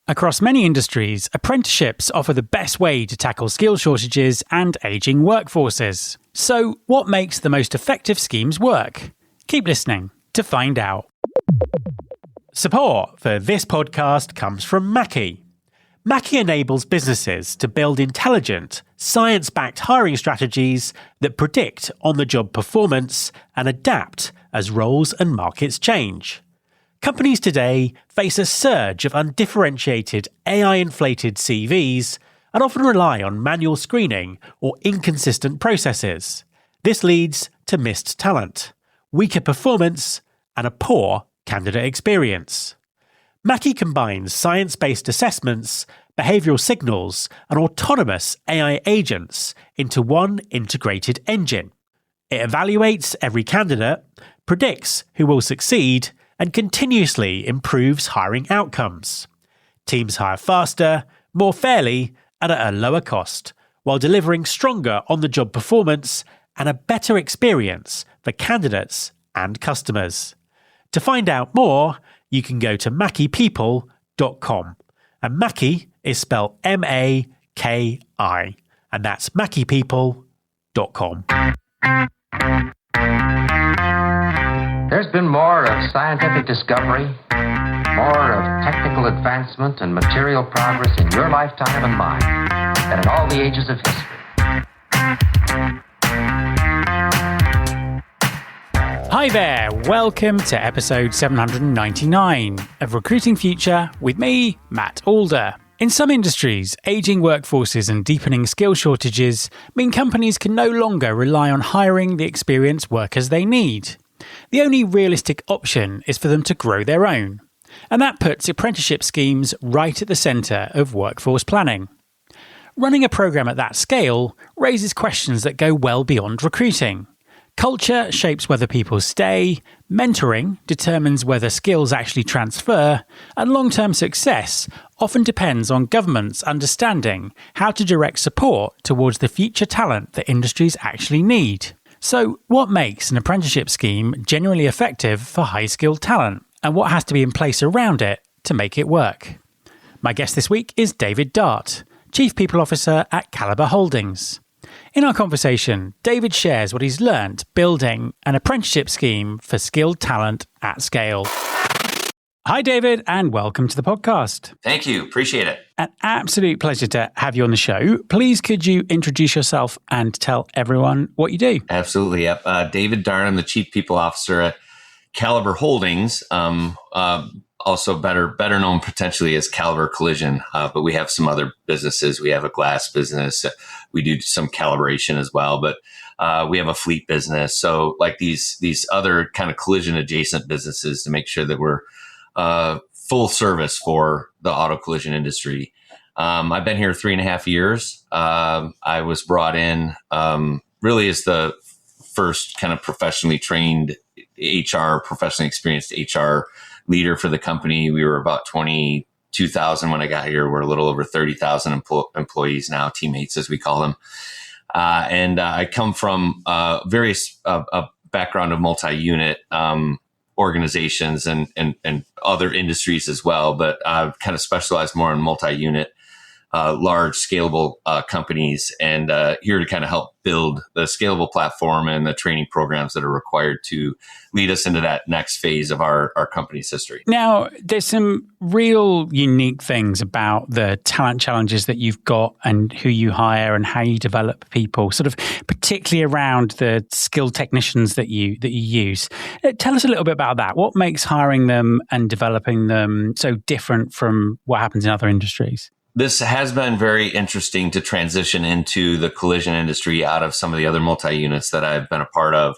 Across many industries, apprenticeships offer the best way to tackle skill shortages and ageing workforces. So, what makes the most effective schemes work? Keep listening to find out. Support for this podcast comes from Mackie. Mackie enables businesses to build intelligent, science-backed hiring strategies that predict on-the-job performance and adapt as roles and markets change. Companies today face a surge of undifferentiated AI-inflated CVs and often rely on manual screening or inconsistent processes. This leads to missed talent, weaker performance, and a poor candidate experience. Mackie combines science-based assessments, behavioural signals, and autonomous AI agents into one integrated engine. It evaluates every candidate, predicts who will succeed, and continuously improves hiring outcomes. Teams hire faster, more fairly, and at a lower cost, while delivering stronger on-the-job performance and a better experience for candidates and customers. To find out more, you can go to mackiepeople.com. And Mackie is spelled M-A-K-I. And that's mackiepeople.com. There's been more of scientific discovery, more of technical advancement and material progress in your lifetime and mine than in all the ages of history. Hi there, welcome to episode 799 of Recruiting Future with me, Matt Alder. In some industries, ageing workforces and deepening skill shortages mean companies can no longer rely on hiring the experienced workers they need. The only realistic option is for them to grow their own. And that puts apprenticeship schemes right at the centre of workforce planning. Running a programme at that scale raises questions that go well beyond recruiting. Culture shapes whether people stay, mentoring determines whether skills actually transfer, and long-term success often depends on governments understanding how to direct support towards the future talent that industries actually need. So, what makes an apprenticeship scheme genuinely effective for high-skilled talent, and what has to be in place around it to make it work? My guest this week is David Dart, Chief People Officer at Caliber Holdings. In our conversation, David shares what he's learned building an apprenticeship scheme for skilled talent at scale. Hi, David, and welcome to the podcast. Thank you. Appreciate it. An absolute pleasure to have you on the show. Please, could you introduce yourself and tell everyone what you do? Absolutely. Yep. David Darn, I'm the Chief People Officer at Caliber Holdings, also better known potentially as Caliber Collision, but we have some other businesses. We have a glass business. We do some calibration as well, but we have a fleet business. So like these other kind of collision adjacent businesses to make sure that we're full service for the auto collision industry. I've been here 3.5 years. I was brought in really as the first kind of professionally trained professionally experienced HR leader for the company. We were about 22,000 when I got here. We're a little over 30,000 employees now, teammates as we call them. And I come from various background of multi-unit organizations and other industries as well, but I've kind of specialized more in multi-unit, large scalable companies, and here to kind of help build the scalable platform and the training programs that are required to lead us into that next phase of our company's history. Now, there's some real unique things about the talent challenges that you've got and who you hire and how you develop people, sort of particularly around the skilled technicians that you use. Tell us a little bit about that. What makes hiring them and developing them so different from what happens in other industries? This has been very interesting to transition into the collision industry out of some of the other multi-units that I've been a part of,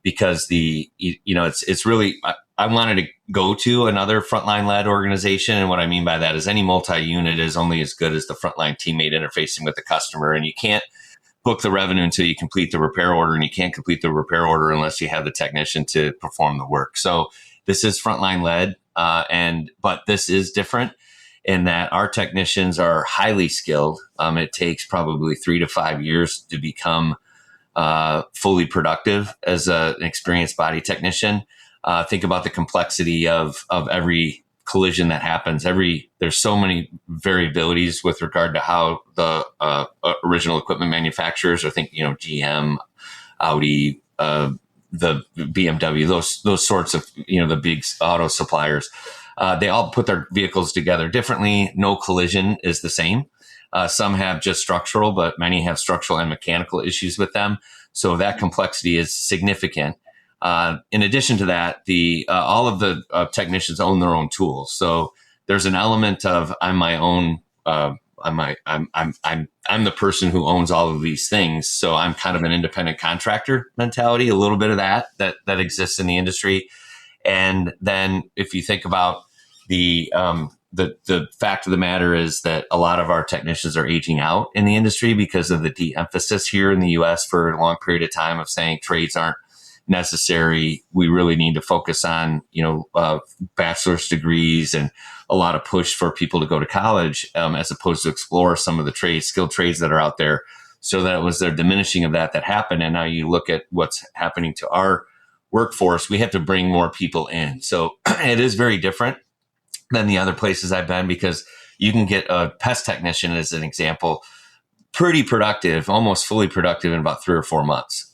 because it's really, I wanted to go to another frontline led organization. And what I mean by that is any multi-unit is only as good as the frontline teammate interfacing with the customer. And you can't book the revenue until you complete the repair order, and you can't complete the repair order unless you have the technician to perform the work. So this is frontline led, but this is different in that our technicians are highly skilled. It takes probably 3 to 5 years to become fully productive as an experienced body technician. Think about the complexity of every collision that happens. There's so many variabilities with regard to how the original equipment manufacturers, I think, GM, Audi, the BMW, those sorts of, the big auto suppliers, they all put their vehicles together differently. No collision is the same. Some have just structural, but many have structural and mechanical issues with them. So that complexity is significant. In addition to that, all of the technicians own their own tools. So there's an element of I'm the person who owns all of these things. So I'm kind of an independent contractor mentality, a little bit of that exists in the industry. And then if you think about the fact of the matter is that a lot of our technicians are aging out in the industry because of the de-emphasis here in the U.S. for a long period of time of saying trades aren't necessary. We really need to focus on, bachelor's degrees and a lot of push for people to go to college as opposed to explore some of the skilled trades that are out there. So that it was their diminishing of that happened. And now you look at what's happening to our workforce, we have to bring more people in. So it is very different than the other places I've been, because you can get a pest technician, as an example, pretty productive, almost fully productive in about 3 or 4 months.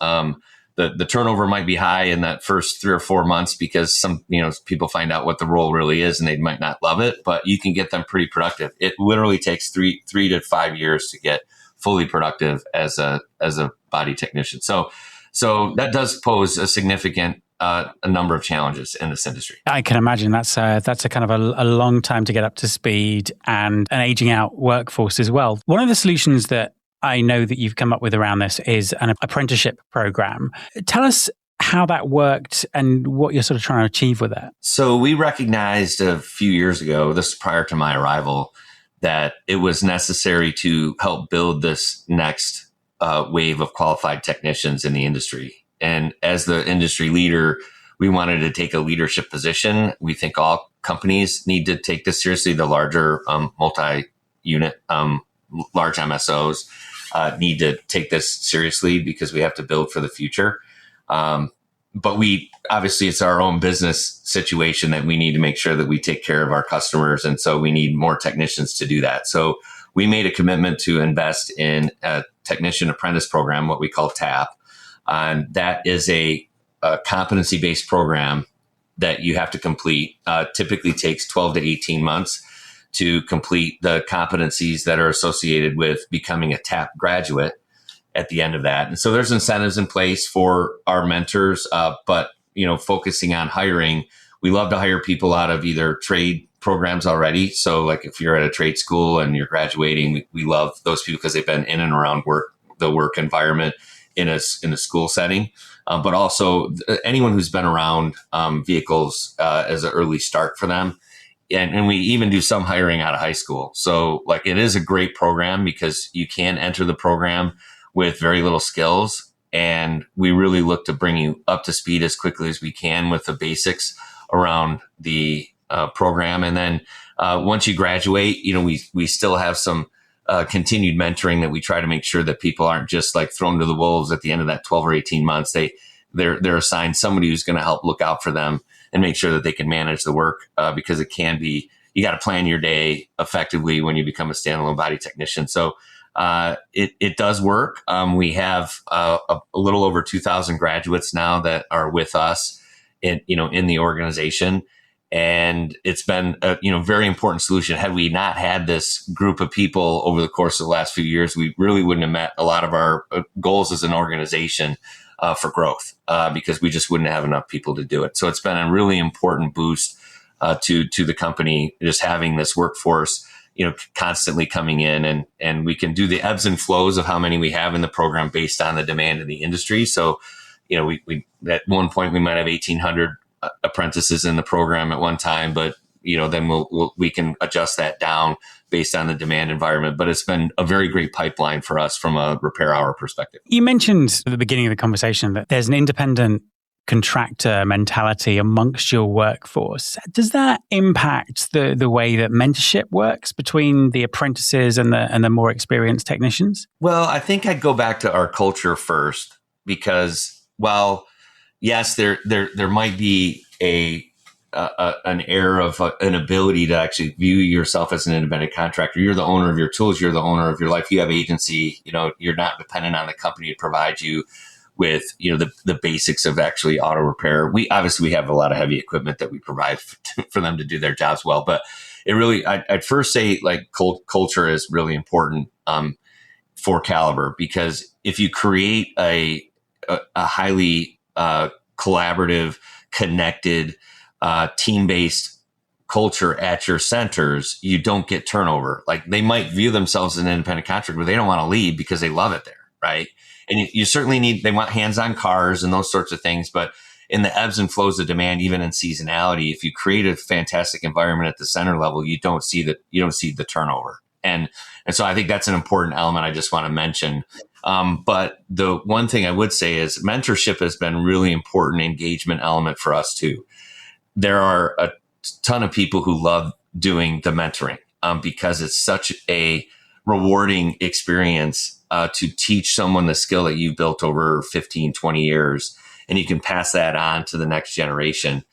The turnover might be high in that first 3 or 4 months because some, people find out what the role really is and they might not love it, but you can get them pretty productive. It literally takes 3 to 5 years to get fully productive as a body technician. So that does pose a significant a number of challenges in this industry. I can imagine that's a kind of a long time to get up to speed and an aging out workforce as well. One of the solutions that I know that you've come up with around this is an apprenticeship program. Tell us how that worked and what you're sort of trying to achieve with that. So we recognized a few years ago, this prior to my arrival, that it was necessary to help build this next wave of qualified technicians in the industry. And as the industry leader, we wanted to take a leadership position. We think all companies need to take this seriously. The larger multi-unit, large MSOs need to take this seriously because we have to build for the future. But obviously it's our own business situation that we need to make sure that we take care of our customers. And so we need more technicians to do that. So we made a commitment to invest in a technician apprentice program, what we call TAP. And that is a competency-based program that you have to complete. Typically takes 12 to 18 months to complete the competencies that are associated with becoming a TAP graduate at the end of that. And so there's incentives in place for our mentors, but focusing on hiring, we love to hire people out of either trade programs already. So like if you're at a trade school and you're graduating, we love those people because they've been in and around the work environment in a school setting, but also anyone who's been around vehicles as an early start for them. And we even do some hiring out of high school. So like it is a great program because you can enter the program with very little skills. And we really look to bring you up to speed as quickly as we can with the basics around the program. And then once you graduate, we still have some continued mentoring that we try to make sure that people aren't just like thrown to the wolves at the end of that 12 or 18 months. They're assigned somebody who's going to help look out for them and make sure that they can manage the work because it can be, you got to plan your day effectively when you become a standalone body technician. So it does work. We have a little over 2,000 graduates now that are with us in the organization. And it's been a very important solution. Had we not had this group of people over the course of the last few years, we really wouldn't have met a lot of our goals as an organization for growth because we just wouldn't have enough people to do it. So it's been a really important boost to the company, just having this workforce, constantly coming in, and we can do the ebbs and flows of how many we have in the program based on the demand in the industry. So, we at one point we might have 1,800 apprentices in the program at one time, but then we can adjust that down based on the demand environment. But it's been a very great pipeline for us from a repair hour perspective. You mentioned at the beginning of the conversation that there's an independent contractor mentality amongst your workforce. Does that impact the way that mentorship works between the apprentices and the more experienced technicians? Well, I think I'd go back to our culture first, because while yes, there might be a an air of an ability to actually view yourself as an independent contractor. You're the owner of your tools. You're the owner of your life. You have agency. You're not dependent on the company to provide you with, the basics of actually auto repair. We have a lot of heavy equipment that we provide for them to do their jobs well. But it really, I'd first say like culture is really important for Caliber, because if you create a highly collaborative, connected, team-based culture at your centers, you don't get turnover. Like, they might view themselves as an independent contractor, but they don't want to leave because they love it there, right? And you certainly they want hands-on cars and those sorts of things, but in the ebbs and flows of demand, even in seasonality, if you create a fantastic environment at the center level, you don't see the turnover. And so I think that's an important element I just want to mention. But the one thing I would say is mentorship has been really important engagement element for us too. There are a ton of people who love doing the mentoring because it's such a rewarding experience to teach someone the skill that you've built over 15, 20 years, and you can pass that on to the next generation.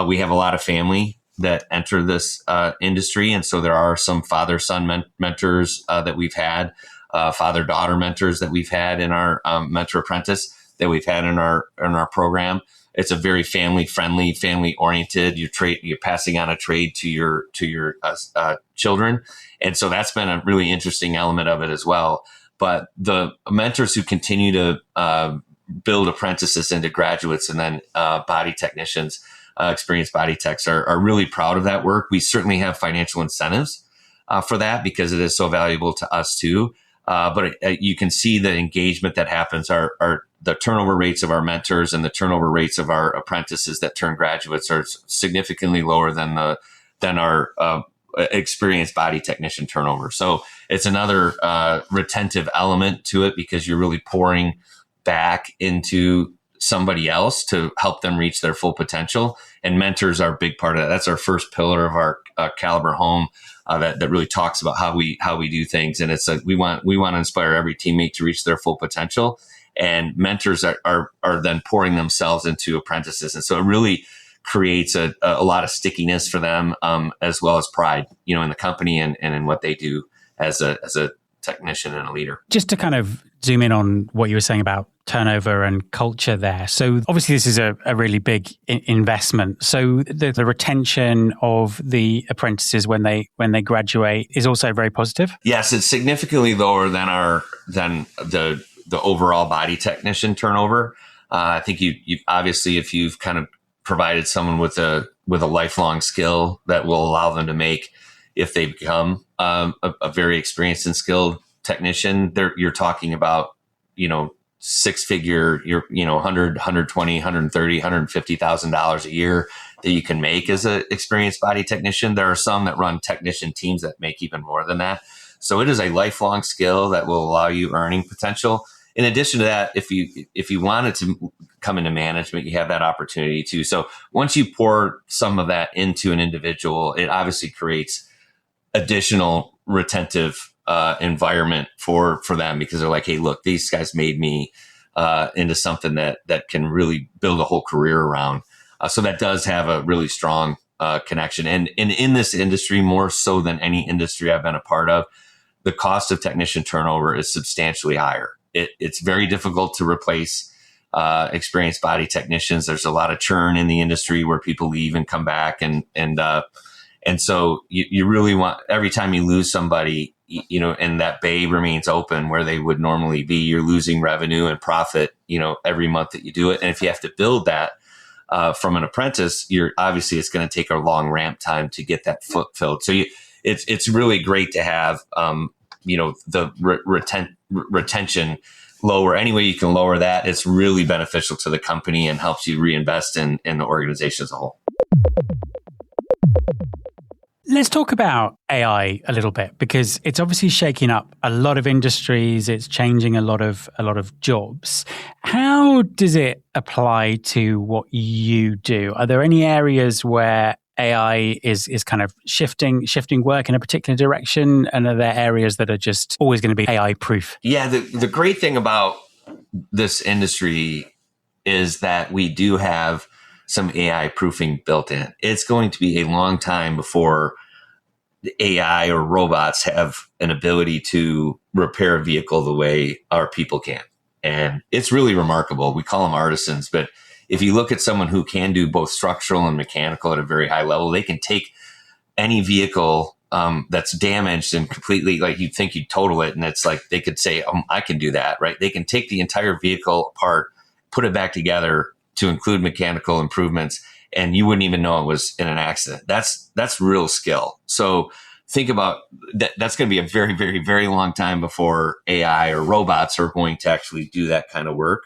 We have a lot of family that enter this industry, and so there are some father-son mentors that we've had, father-daughter mentors that we've had in our mentor apprentice that we've had in our program. It's a very family-friendly, family-oriented. You're passing on a trade to your children, and so that's been a really interesting element of it as well. But the mentors who continue to build apprentices into graduates and then body technicians, experienced body techs, are really proud of that work. We certainly have financial incentives for that because it is so valuable to us too. But you can see the engagement that happens. Are the turnover rates of our mentors and the turnover rates of our apprentices that turn graduates are significantly lower than our experienced body technician turnover. So it's another retentive element to it because you're really pouring back into somebody else to help them reach their full potential. And mentors are a big part of that. That's our first pillar of our Caliber home that really talks about how we do things. And it's we want to inspire every teammate to reach their full potential. And mentors are then pouring themselves into apprentices. And so it really creates a lot of stickiness for them, as well as pride, in the company and in what they do as a technician and a leader. Just to kind of zoom in on what you were saying about turnover and culture there. So obviously this is a really big investment. So the retention of the apprentices when they graduate is also very positive? Yes, it's significantly lower than the overall body technician turnover. I think you obviously, if you've kind of provided someone with a lifelong skill that will allow them to make, if they become a very experienced and skilled technician, you're talking about, six figure, 100, 120, 130, $150,000 a year that you can make as an experienced body technician. There are some that run technician teams that make even more than that. So it is a lifelong skill that will allow you earning potential. In addition to that, if you wanted to come into management, you have that opportunity too. So once you pour some of that into an individual, it obviously creates additional retentive environment for them, because they're like, hey, look, these guys made me into something that can really build a whole career around. So that does have a really strong connection. And in this industry, more so than any industry I've been a part of, the cost of technician turnover is substantially higher. It's very difficult to replace experienced body technicians. There's a lot of churn in the industry where people leave and come back. And so you really want, every time you lose somebody, and that bay remains open where they would normally be, you're losing revenue and profit, every month that you do it. And if you have to build that from an apprentice, obviously it's going to take a long ramp time to get that foot filled. So it's really great to have, the retention lower. Any way you can lower that, it's really beneficial to the company and helps you reinvest in the organization as a whole. Let's talk about AI a little bit, because it's obviously shaking up a lot of industries. It's changing a lot of jobs. How does it apply to what you do? Are there any areas where AI is kind of shifting work in a particular direction? And are there areas that are just always going to be AI proof? Yeah, the great thing about this industry is that we do have some AI proofing built in. It's going to be a long time before AI or robots have an ability to repair a vehicle the way our people can. And it's really remarkable. We call them artisans, but if you look at someone who can do both structural and mechanical at a very high level, they can take any vehicle that's damaged and completely, like you'd think you'd total it. And it's like, they could say, I can do that, right? They can take the entire vehicle apart, put it back together to include mechanical improvements, and you wouldn't even know it was in an accident. That's real skill. So think about that. That's going to be a very, very, very long time before AI or robots are going to actually do that kind of work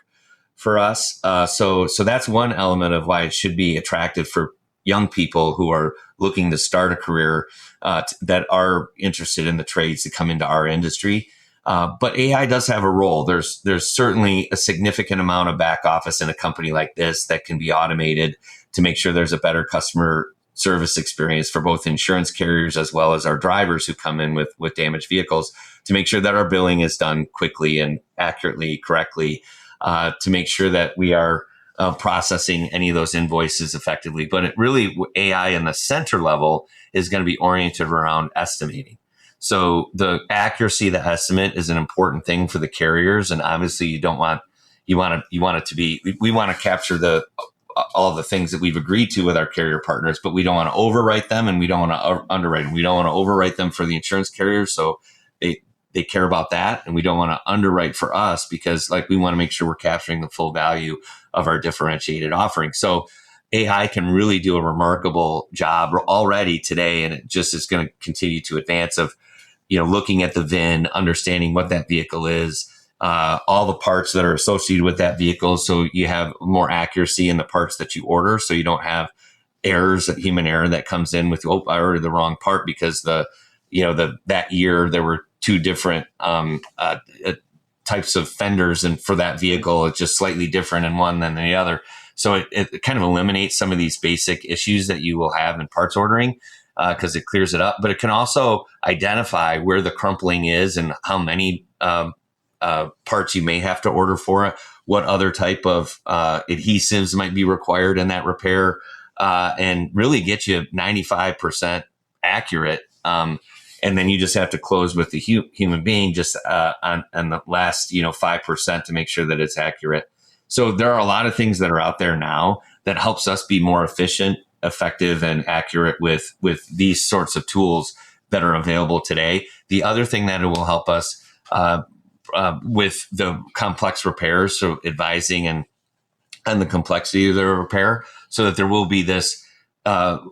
for us. So that's one element of why it should be attractive for young people who are looking to start a career that are interested in the trades to come into our industry. But AI does have a role. There's certainly a significant amount of back office in a company like this that can be automated to make sure there's a better customer service experience for both insurance carriers as well as our drivers who come in with damaged vehicles, to make sure that our billing is done quickly and accurately, correctly, to make sure that we are processing any of those invoices effectively. But it really, AI in the center level is going to be oriented around estimating. So the accuracy of the estimate is an important thing for the carriers. And obviously you want it to be, we want to capture all the things that we've agreed to with our carrier partners, but we don't want to overwrite them and we don't want to underwrite them. We don't want to overwrite them for the insurance carriers. So they care about that. And we don't want to underwrite for us because we want to make sure we're capturing the full value of our differentiated offering. So AI can really do a remarkable job already today. And it just is going to continue to advance of, looking at the VIN, understanding what that vehicle is, all the parts that are associated with that vehicle. So you have more accuracy in the parts that you order. So you don't have human error that comes in with, I ordered the wrong part because that year there were two different types of fenders, and for that vehicle, it's just slightly different in one than the other. So it kind of eliminates some of these basic issues that you will have in parts ordering because it clears it up. But it can also identify where the crumpling is and how many parts you may have to order for it, what other type of adhesives might be required in that repair, and really get you 95% accurate. And then you just have to close with the human being just on the last 5% to make sure that it's accurate. So there are a lot of things that are out there now that helps us be more efficient, effective, and accurate with these sorts of tools that are available today. The other thing that it will help us with the complex repairs, so advising and the complexity of the repair, so that there will be this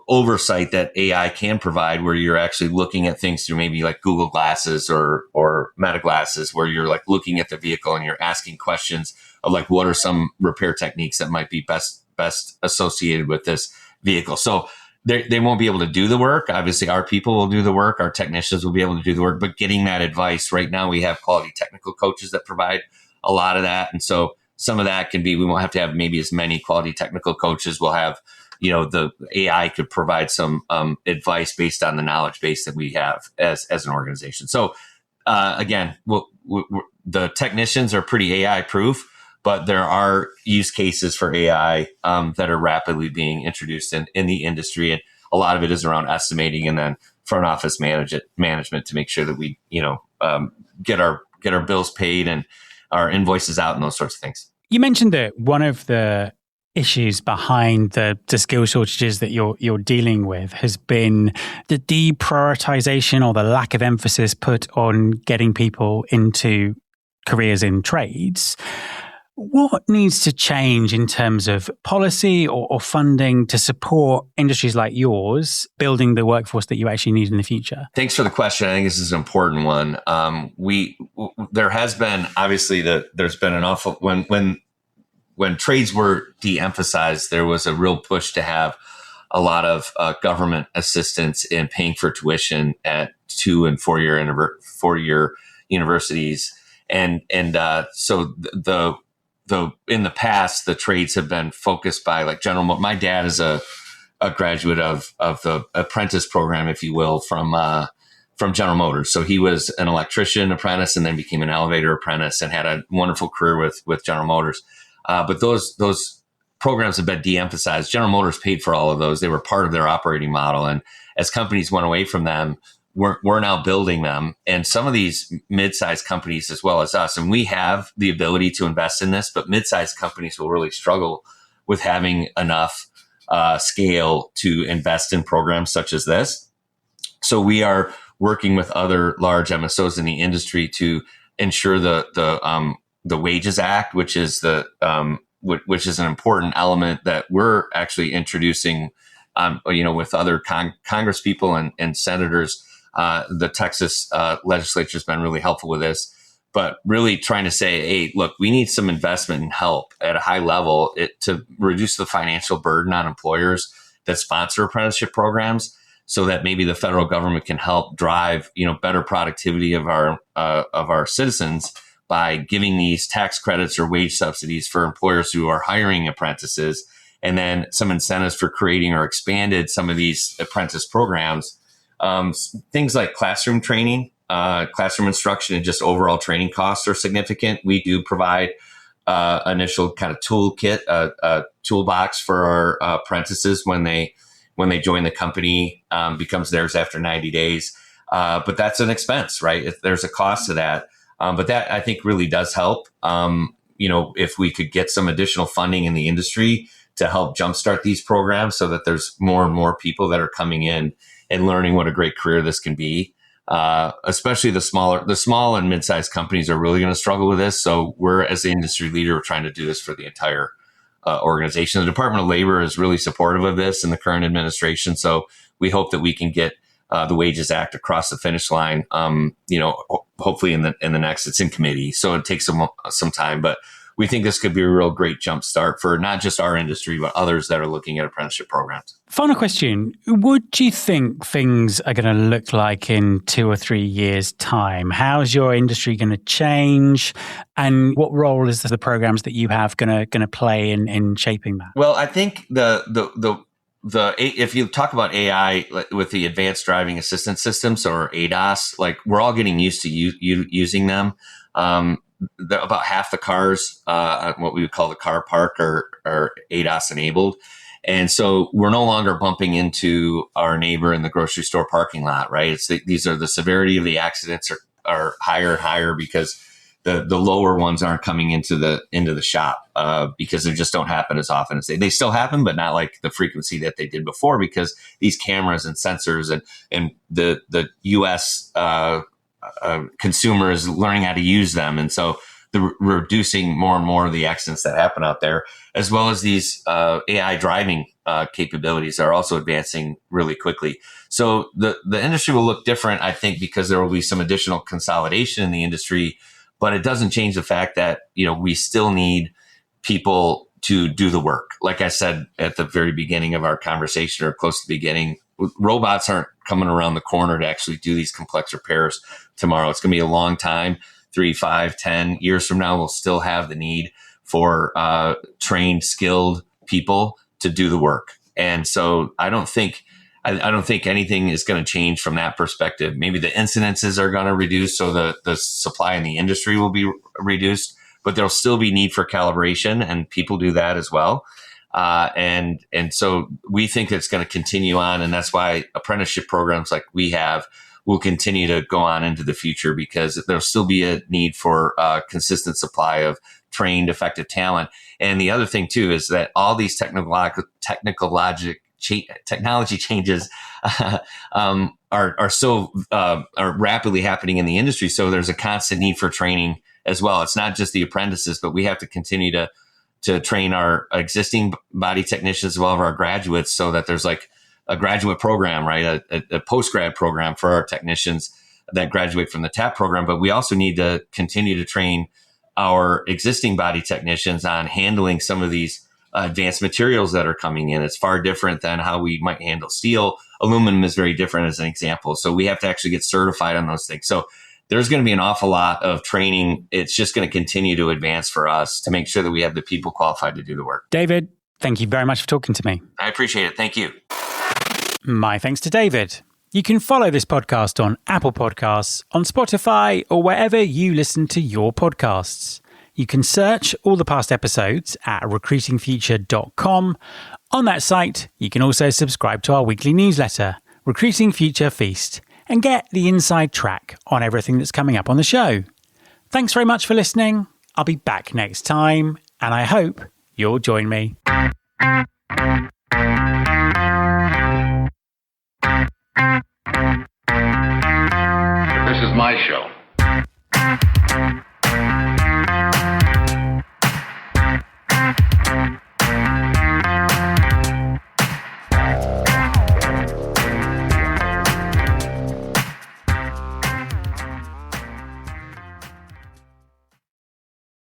oversight that AI can provide, where you're actually looking at things through maybe like Google Glasses or Meta Glasses, where you're looking at the vehicle and you're asking questions of what are some repair techniques that might be best associated with this vehicle. So they won't be able to do the work. Obviously, our people will do the work. Our technicians will be able to do the work, but getting that advice right now, we have quality technical coaches that provide a lot of that. And so some of that can be, we won't have to have maybe as many quality technical coaches. We'll have, the AI could provide some advice based on the knowledge base that we have as an organization. So again, the technicians are pretty AI proof, but there are use cases for AI that are rapidly being introduced in the industry. And a lot of it is around estimating and then front office management to make sure that we, get our bills paid and our invoices out and those sorts of things. You mentioned that one of the issues behind the skill shortages that you're dealing with has been the deprioritization or the lack of emphasis put on getting people into careers in trades. What needs to change in terms of policy or funding to support industries like yours building the workforce that you actually need in the future? Thanks for the question. I think this is an important one. There has been, obviously, there's been an awful, when trades were de-emphasized, there was a real push to have a lot of government assistance in paying for tuition at 2 and 4 year universities. And so in the past, the trades have been focused by my dad is a graduate of the apprentice program, if you will, from General Motors. So he was an electrician apprentice and then became an elevator apprentice and had a wonderful career with General Motors. But those programs have been de-emphasized. General Motors paid for all of those. They were part of their operating model. And as companies went away from them, we're now building them. And some of these mid-sized companies as well as us, and we have the ability to invest in this, but mid-sized companies will really struggle with having enough scale to invest in programs such as this. So we are working with other large MSOs in the industry to ensure the Wages Act, which is which is an important element that we're actually introducing, with other Congress people and senators. The Texas legislature has been really helpful with this, but really trying to say, hey, look, we need some investment and help at a high level to reduce the financial burden on employers that sponsor apprenticeship programs, so that maybe the federal government can help drive, better productivity of our citizens by giving these tax credits or wage subsidies for employers who are hiring apprentices, and then some incentives for creating or expanded some of these apprentice programs. Things like classroom training, classroom instruction, and just overall training costs are significant. We do provide initial kind of toolkit, toolbox for our apprentices when they join the company, becomes theirs after 90 days. But that's an expense, right? There's a cost to that. But that I think really does help. If we could get some additional funding in the industry to help jumpstart these programs so that there's more and more people that are coming in and learning what a great career this can be. Especially the small and mid-sized companies are really going to struggle with this. So we're, as the industry leader, we're trying to do this for the entire organization. The Department of Labor is really supportive of this in the current administration. So we hope that we can get the Wages Act across the finish line. Hopefully in the next, it's in committee, so it takes some time. But we think this could be a real great jump start for not just our industry, but others that are looking at apprenticeship programs. Final question. What do you think things are going to look like in 2 or 3 years' time? How's your industry going to change? And what role is the programs that you have going to play in shaping that? Well, I think if you talk about AI with the advanced driving assistance systems, or ADAS, like we're all getting used to using them. About half the cars, what we would call the car park, are ADAS enabled. And so we're no longer bumping into our neighbor in the grocery store parking lot, right? These are the severity of the accidents are higher and higher because the lower ones aren't coming into the shop because they just don't happen as often as they still happen, but not like the frequency that they did before, because these cameras and sensors and the US consumer is learning how to use them. And so they're reducing more and more of the accidents that happen out there, as well as these AI driving capabilities are also advancing really quickly. So the industry will look different, I think, because there will be some additional consolidation in the industry, but it doesn't change the fact that, we still need people to do the work. Like I said at the very beginning of our conversation, or close to the beginning, robots aren't coming around the corner to actually do these complex repairs tomorrow. It's going to be a long time. 3, 5, 10 years from now, we'll still have the need for trained, skilled people to do the work. And so I don't think anything is going to change from that perspective. Maybe the incidences are going to reduce, so the supply in the industry will be reduced, but there'll still be need for calibration, and people do that as well. And so we think it's going to continue on, and that's why apprenticeship programs like we have will continue to go on into the future, because there'll still be a need for consistent supply of trained, effective talent. And the other thing too is that all these technology changes are rapidly happening in the industry. So there's a constant need for training as well. It's not just the apprentices, but we have to continue to train our existing body technicians as well as our graduates, so that there's like a graduate program, right? A post-grad program for our technicians that graduate from the TAP program. But we also need to continue to train our existing body technicians on handling some of these advanced materials that are coming in. It's far different than how we might handle steel. Aluminum is very different as an example. So we have to actually get certified on those things. So there's going to be an awful lot of training. It's just going to continue to advance for us to make sure that we have the people qualified to do the work. David, thank you very much for talking to me. I appreciate it. Thank you. My thanks to David. You can follow this podcast on Apple Podcasts, on Spotify, or wherever you listen to your podcasts. You can search all the past episodes at recruitingfuture.com. On that site, you can also subscribe to our weekly newsletter, Recruiting Future Feast, and get the inside track on everything that's coming up on the show. Thanks very much for listening. I'll be back next time, and I hope you'll join me.